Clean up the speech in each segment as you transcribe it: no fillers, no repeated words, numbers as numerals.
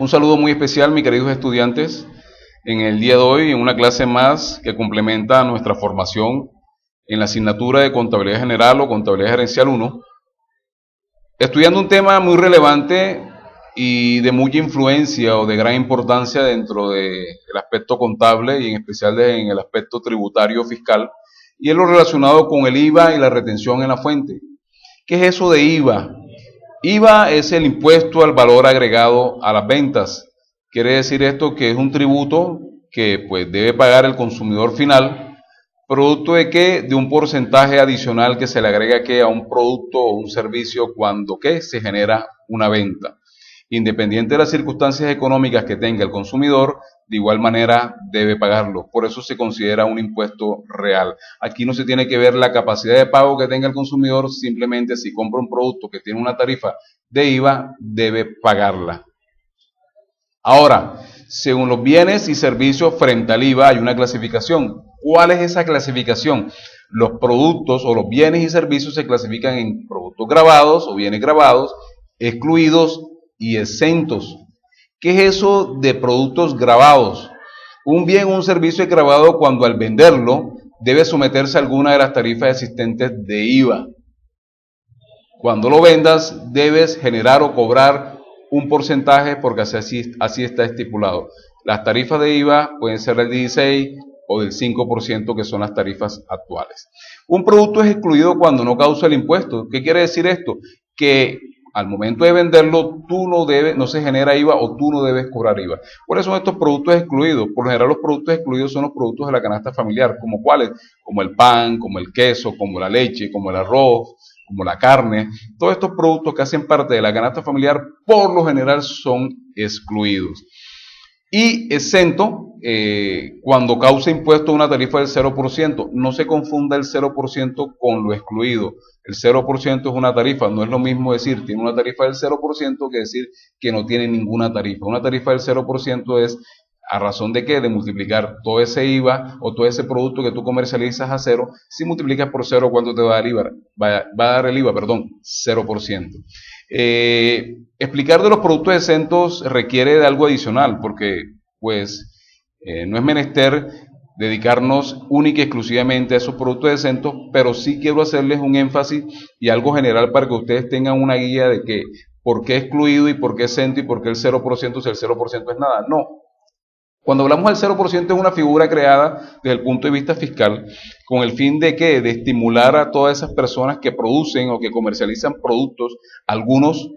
Un saludo muy especial, mis queridos estudiantes, en el día de hoy, en una clase más que complementa nuestra formación en la asignatura de Contabilidad General o Contabilidad Gerencial 1, estudiando un tema muy relevante y de mucha influencia o de gran importancia dentro del aspecto contable y en especial en el aspecto tributario fiscal, y es lo relacionado con el IVA y la retención en la fuente. ¿Qué es eso de IVA? IVA es el impuesto al valor agregado a las ventas. Quiere decir esto que es un tributo que pues debe pagar el consumidor final, producto de que de un porcentaje adicional que se le agrega a un producto o un servicio cuando se genera una venta. Independiente de las circunstancias económicas que tenga el consumidor, de igual manera debe pagarlo. Por eso se considera un impuesto real. Aquí no se tiene que ver la capacidad de pago que tenga el consumidor, simplemente si compra un producto que tiene una tarifa de IVA, debe pagarla. Ahora, según los bienes y servicios frente al IVA hay una clasificación. ¿Cuál es esa clasificación? Los productos o los bienes y servicios se clasifican en productos gravados o bienes gravados, excluidos y exentos. ¿Qué es eso de productos gravados? Un bien o un servicio es gravado cuando al venderlo debe someterse a alguna de las tarifas existentes de IVA. Cuando lo vendas debes generar o cobrar un porcentaje porque así está estipulado. Las tarifas de IVA pueden ser del 16 o del 5% que son las tarifas actuales. Un producto es excluido cuando no causa el impuesto. ¿Qué quiere decir esto? Que al momento de venderlo, no se genera IVA o tú no debes cobrar IVA. ¿Cuáles son estos productos excluidos? Por lo general los productos excluidos son los productos de la canasta familiar, como cuáles, como el pan, como el queso, como la leche, como el arroz, como la carne. Todos estos productos que hacen parte de la canasta familiar, por lo general son excluidos. Y exento, cuando causa impuesto una tarifa del 0%, no se confunda el 0% con lo excluido. El 0% es una tarifa, no es lo mismo decir tiene una tarifa del 0% que decir que no tiene ninguna tarifa. Una tarifa del 0% es a razón de ¿qué? De multiplicar todo ese IVA o todo ese producto que tú comercializas a cero. Si multiplicas por cero, ¿cuánto te va a dar IVA? Va a dar el IVA, 0%. Explicar de los productos exentos requiere de algo adicional porque no es menester dedicarnos única y exclusivamente a esos productos exentos, pero sí quiero hacerles un énfasis y algo general para que ustedes tengan una guía de que por qué excluido y por qué exento y por qué el 0% si el 0% es nada. No. Cuando hablamos del 0% es una figura creada desde el punto de vista fiscal con el fin de de estimular a todas esas personas que producen o que comercializan productos, algunos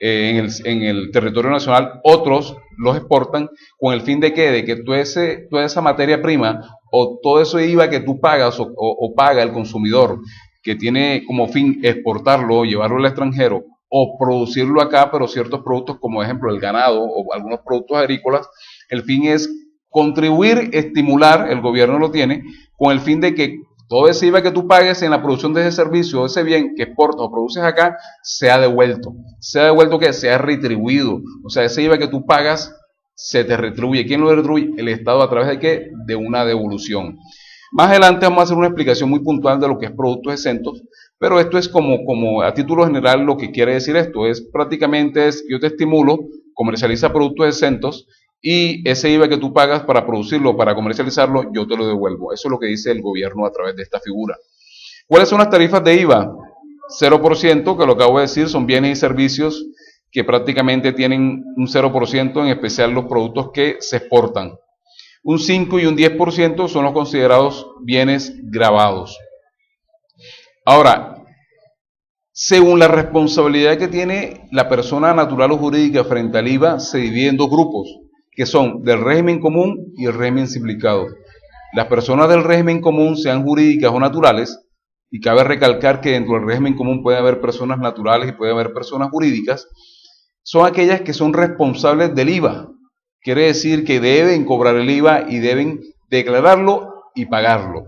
en el territorio nacional, otros los exportan con el fin de que toda esa materia prima o todo eso IVA que tú pagas o paga el consumidor, que tiene como fin exportarlo o llevarlo al extranjero o producirlo acá, pero ciertos productos como ejemplo el ganado o algunos productos agrícolas, el fin es contribuir, estimular, el gobierno lo tiene, con el fin de que todo ese IVA que tú pagues en la producción de ese servicio, ese bien que exportas o produces acá, sea devuelto. Sea devuelto que sea retribuido. O sea, ese IVA que tú pagas se te retribuye. ¿Quién lo retribuye? El Estado a través de ¿qué? De una devolución. Más adelante vamos a hacer una explicación muy puntual de lo que es productos exentos, pero esto es como a título general lo que quiere decir esto. Prácticamente yo te estimulo, comercializa productos exentos, y ese IVA que tú pagas para producirlo, para comercializarlo, yo te lo devuelvo. Eso es lo que dice el gobierno a través de esta figura. ¿Cuáles son las tarifas de IVA? 0%, que lo acabo de decir, son bienes y servicios que prácticamente tienen un 0%, en especial los productos que se exportan. Un 5 y un 10% son los considerados bienes gravados. Ahora, según la responsabilidad que tiene la persona natural o jurídica frente al IVA, se divide en dos grupos, que son del régimen común y el régimen simplificado. Las personas del régimen común, sean jurídicas o naturales, y cabe recalcar que dentro del régimen común puede haber personas naturales y puede haber personas jurídicas, son aquellas que son responsables del IVA. Quiere decir que deben cobrar el IVA y deben declararlo y pagarlo.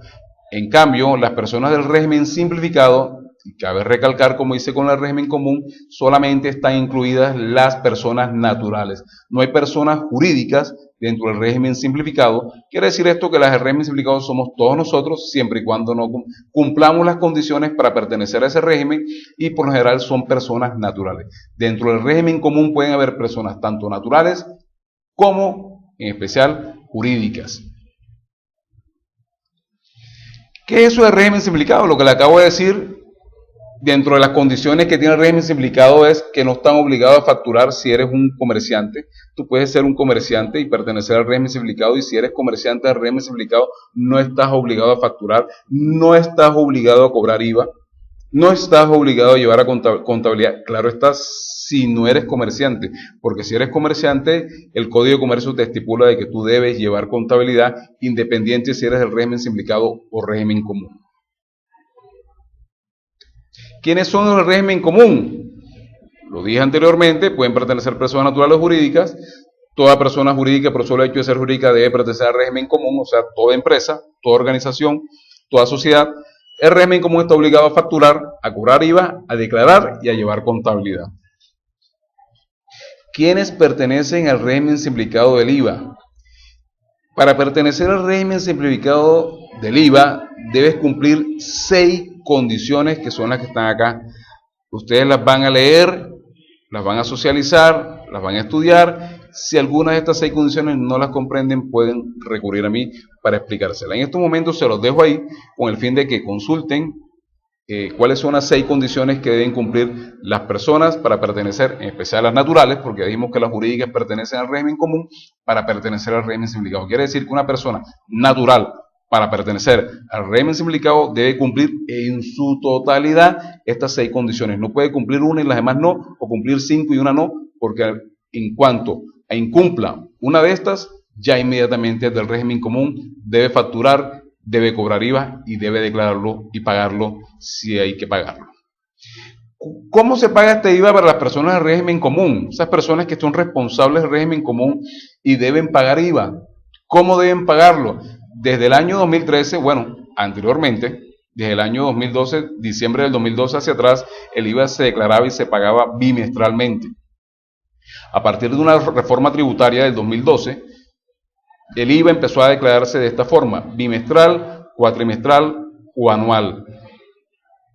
En cambio, las personas del régimen simplificado, y cabe recalcar, como dice con el régimen común, solamente están incluidas las personas naturales. No hay personas jurídicas dentro del régimen simplificado. Quiere decir esto que las del régimen simplificado somos todos nosotros, siempre y cuando no cumplamos las condiciones para pertenecer a ese régimen, y por lo general son personas naturales. Dentro del régimen común pueden haber personas tanto naturales como en especial jurídicas. ¿Qué es eso de régimen simplificado? Lo que le acabo de decir, dentro de las condiciones que tiene el régimen simplificado es que no están obligados a facturar si eres un comerciante. Tú puedes ser un comerciante y pertenecer al régimen simplificado, y si eres comerciante del régimen simplificado no estás obligado a facturar, no estás obligado a cobrar IVA, no estás obligado a llevar a contabilidad. Claro está, si no eres comerciante, porque si eres comerciante, el Código de Comercio te estipula de que tú debes llevar contabilidad independiente si eres del régimen simplificado o régimen común. ¿Quiénes son los del régimen común? Lo dije anteriormente, pueden pertenecer personas naturales o jurídicas. Toda persona jurídica, por solo hecho de ser jurídica, debe pertenecer al régimen común, o sea, toda empresa, toda organización, toda sociedad. El régimen común está obligado a facturar, a cobrar IVA, a declarar y a llevar contabilidad. ¿Quiénes pertenecen al régimen simplificado del IVA? Para pertenecer al régimen simplificado del IVA, debes cumplir 6 condiciones que son las que están acá. Ustedes las van a leer, las van a socializar, las van a estudiar. Si algunas de estas 6 condiciones no las comprenden, pueden recurrir a mí para explicárselas. En estos momentos se los dejo ahí con el fin de que consulten cuáles son las 6 condiciones que deben cumplir las personas para pertenecer, en especial las naturales, porque dijimos que las jurídicas pertenecen al régimen común, para pertenecer al régimen simplificado. Quiere decir que una persona natural, para pertenecer al régimen simplificado, debe cumplir en su totalidad estas 6 condiciones. No puede cumplir una y las demás no, o cumplir 5 y una no, porque en cuanto a incumpla una de estas, ya inmediatamente es del régimen común, debe facturar, debe cobrar IVA y debe declararlo y pagarlo si hay que pagarlo. ¿Cómo se paga este IVA para las personas del régimen común? Esas personas que son responsables del régimen común y deben pagar IVA. ¿Cómo deben pagarlo? Desde el año 2013, bueno, anteriormente, desde el año 2012, diciembre del 2012 hacia atrás, el IVA se declaraba y se pagaba bimestralmente. A partir de una reforma tributaria del 2012, el IVA empezó a declararse de esta forma: bimestral, cuatrimestral o anual.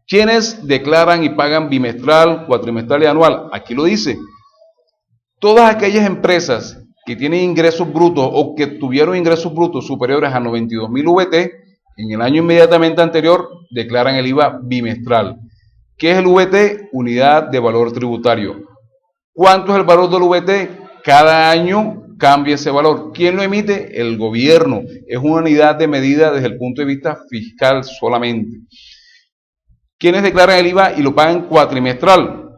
¿Quiénes declaran y pagan bimestral, cuatrimestral y anual? Aquí lo dice. Todas aquellas empresas que tienen ingresos brutos o que tuvieron ingresos brutos superiores a 92.000 VT, en el año inmediatamente anterior declaran el IVA bimestral. ¿Qué es el VT? Unidad de valor tributario. ¿Cuánto es el valor del VT? Cada año cambia ese valor. ¿Quién lo emite? El gobierno. Es una unidad de medida desde el punto de vista fiscal solamente. ¿Quiénes declaran el IVA y lo pagan cuatrimestral?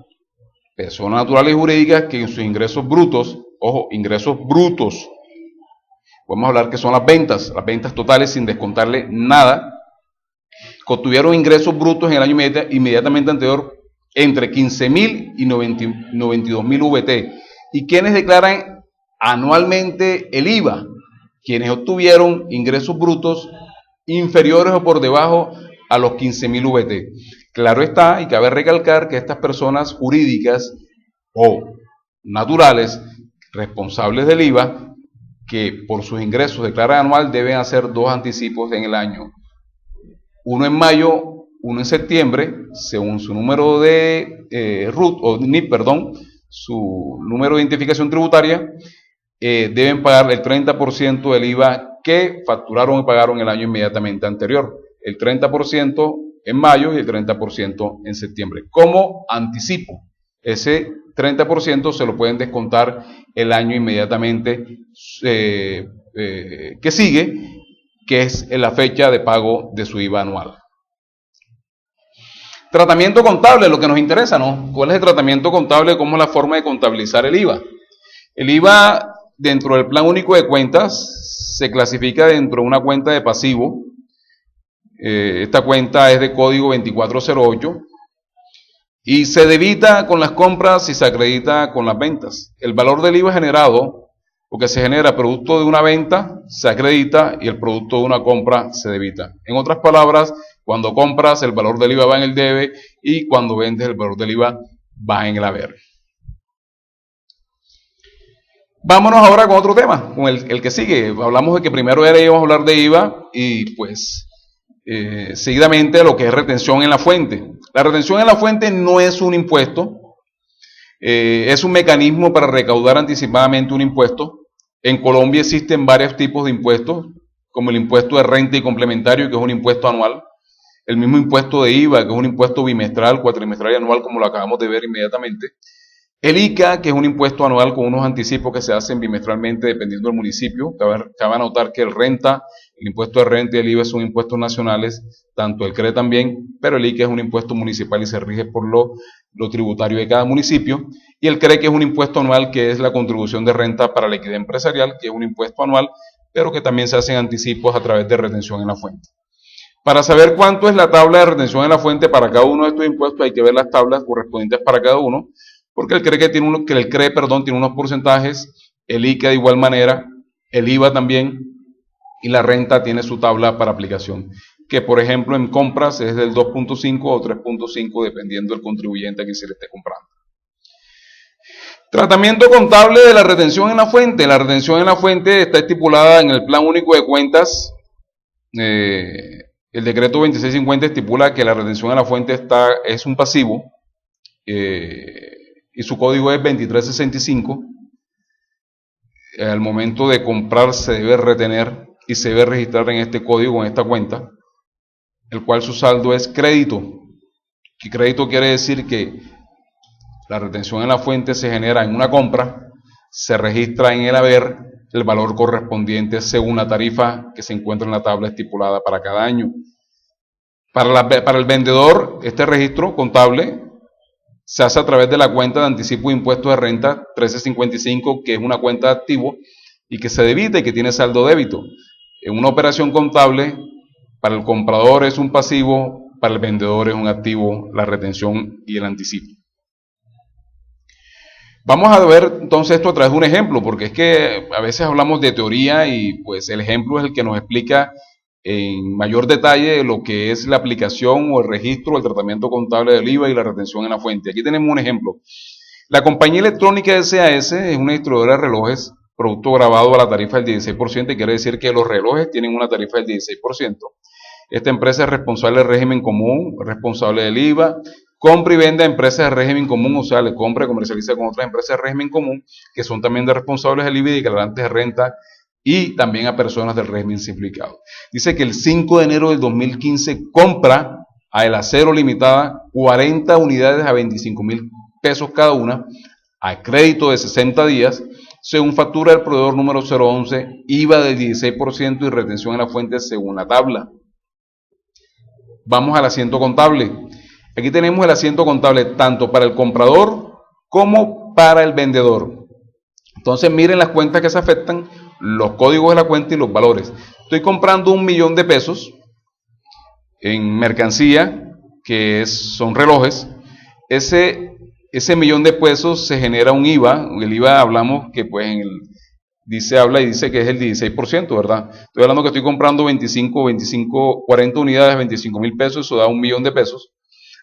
Personas naturales y jurídicas que en sus ingresos brutos, ojo, ingresos brutos, podemos hablar que son las ventas totales sin descontarle nada, que obtuvieron ingresos brutos en el año inmediatamente anterior entre 15.000 y 92.000 VT. ¿Y quiénes declaran anualmente el IVA? Quienes obtuvieron ingresos brutos inferiores o por debajo a los 15.000 VT. Claro está, y cabe recalcar que estas personas jurídicas o naturales responsables del IVA, que por sus ingresos declaran anual, deben hacer 2 anticipos en el año. Uno en mayo, uno en septiembre, según su número de RUT, o NIP, perdón, su número de identificación tributaria. Deben pagar el 30% del IVA que facturaron y pagaron el año inmediatamente anterior. El 30% en mayo y el 30% en septiembre. Como anticipo, ese 30% se lo pueden descontar el año inmediatamente que sigue, que es la fecha de pago de su IVA anual. Tratamiento contable, lo que nos interesa, ¿no? ¿Cuál es el tratamiento contable? ¿Cómo es la forma de contabilizar el IVA? El IVA, dentro del Plan Único de Cuentas, se clasifica dentro de una cuenta de pasivo. Esta cuenta es de código 2408 y se debita con las compras y se acredita con las ventas. El valor del IVA generado, o que se genera producto de una venta, se acredita, y el producto de una compra se debita. En otras palabras, cuando compras, el valor del IVA va en el debe, y cuando vendes, el valor del IVA va en el haber. Vámonos ahora con otro tema, con el que sigue. Hablamos de que primero íbamos a hablar de IVA y pues seguidamente lo que es retención en la fuente. La retención en la fuente no es un impuesto, es un mecanismo para recaudar anticipadamente un impuesto. En Colombia existen varios tipos de impuestos, como el impuesto de renta y complementario, que es un impuesto anual, el mismo impuesto de IVA, que es un impuesto bimestral, cuatrimestral y anual, como lo acabamos de ver inmediatamente, el ICA, que es un impuesto anual con unos anticipos que se hacen bimestralmente dependiendo del municipio. Cabe notar que el impuesto de renta y el IVA son impuestos nacionales, tanto el CRE también, pero el ICA es un impuesto municipal y se rige por lo tributario de cada municipio. Y el CRE, que es un impuesto anual, que es la contribución de renta para la equidad empresarial, que es un impuesto anual, pero que también se hacen anticipos a través de retención en la fuente. Para saber cuánto es la tabla de retención en la fuente para cada uno de estos impuestos, hay que ver las tablas correspondientes para cada uno, porque el CRE tiene unos porcentajes, el ICA de igual manera, el IVA también, y la renta tiene su tabla para aplicación, que por ejemplo en compras es del 2.5 o 3.5 dependiendo del contribuyente a quien se le esté comprando. Tratamiento contable de la retención en la fuente. La retención en la fuente está estipulada en el Plan Único de Cuentas. El decreto 2650 estipula que la retención en la fuente es un pasivo y su código es 2365. Al momento de comprar se debe retener y se debe registrar en este código, en esta cuenta, el cual su saldo es crédito. Y crédito quiere decir que la retención en la fuente se genera en una compra, se registra en el haber el valor correspondiente según la tarifa que se encuentra en la tabla estipulada para cada año. Para el vendedor, este registro contable se hace a través de la cuenta de anticipo de impuestos de renta 1355, que es una cuenta de activo y que se debita y que tiene saldo débito. En una operación contable, para el comprador es un pasivo, para el vendedor es un activo, la retención y el anticipo. Vamos a ver entonces esto a través de un ejemplo, porque es que a veces hablamos de teoría y pues el ejemplo es el que nos explica en mayor detalle lo que es la aplicación o el registro o el tratamiento contable del IVA y la retención en la fuente. Aquí tenemos un ejemplo. La compañía electrónica SAS es una distribuidora de relojes, producto grabado a la tarifa del 16%, y quiere decir que los relojes tienen una tarifa del 16%. Esta empresa es responsable del régimen común, responsable del IVA, compra y vende a empresas de régimen común, o sea, le compra y comercializa con otras empresas de régimen común, que son también de responsables del IVA y declarantes de renta, y también a personas del régimen simplificado. Dice que el 5 de enero del 2015 compra a El Acero Limitada 40 unidades a 25.000 pesos cada una, a crédito de 60 días, según factura del proveedor número 011, IVA del 16% y retención en la fuente según la tabla. Vamos al asiento contable. Aquí tenemos el asiento contable tanto para el comprador como para el vendedor. Entonces miren las cuentas que se afectan, los códigos de la cuenta y los valores. Estoy comprando 1.000.000 de pesos en mercancía, son relojes. Ese 1.000.000 de pesos se genera un IVA. El IVA hablamos que pues dice que es el 16%, ¿verdad? Estoy hablando que estoy comprando 40 unidades, 25.000 pesos, eso da 1.000.000 de pesos.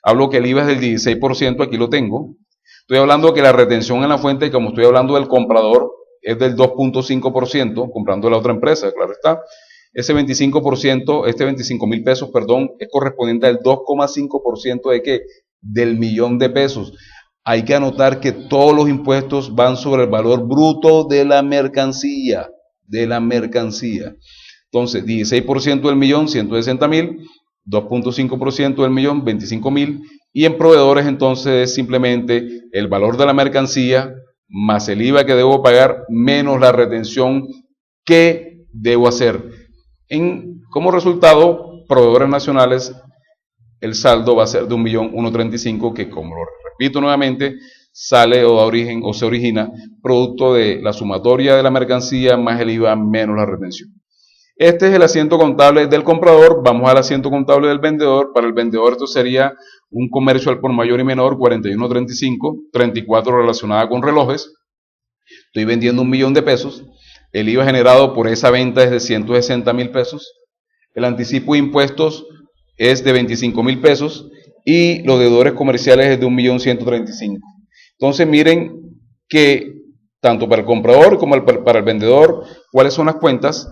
Hablo que el IVA es del 16%, aquí lo tengo. Estoy hablando que la retención en la fuente, como estoy hablando del comprador, es del 2.5%, comprando de la otra empresa, claro está. Ese 25%, este 25.000 pesos, perdón, es correspondiente al 2,5% de ¿qué? Del 1.000.000 de pesos. Hay que anotar que todos los impuestos van sobre el valor bruto de la mercancía, Entonces, 16% del 1.000.000, 160.000, 2.5% del 1.000.000, 25.000, y en proveedores entonces es simplemente el valor de la mercancía más el IVA que debo pagar menos la retención que debo hacer. Como resultado, proveedores nacionales, el saldo va a ser de 1.135.000, que como lo repito nuevamente, sale o da origen o se origina producto de la sumatoria de la mercancía más el IVA menos la retención. Este es el asiento contable del comprador. Vamos al asiento contable del vendedor. Para el vendedor esto sería un comercio al por mayor y menor, 41.35, 34 relacionada con relojes. Estoy vendiendo 1.000.000 de pesos. El IVA generado por esa venta es de 160.000 pesos. El anticipo de impuestos es de 25.000 pesos y los deudores comerciales es de 1.135.000. Entonces miren que tanto para el comprador como para el vendedor, ¿cuáles son las cuentas?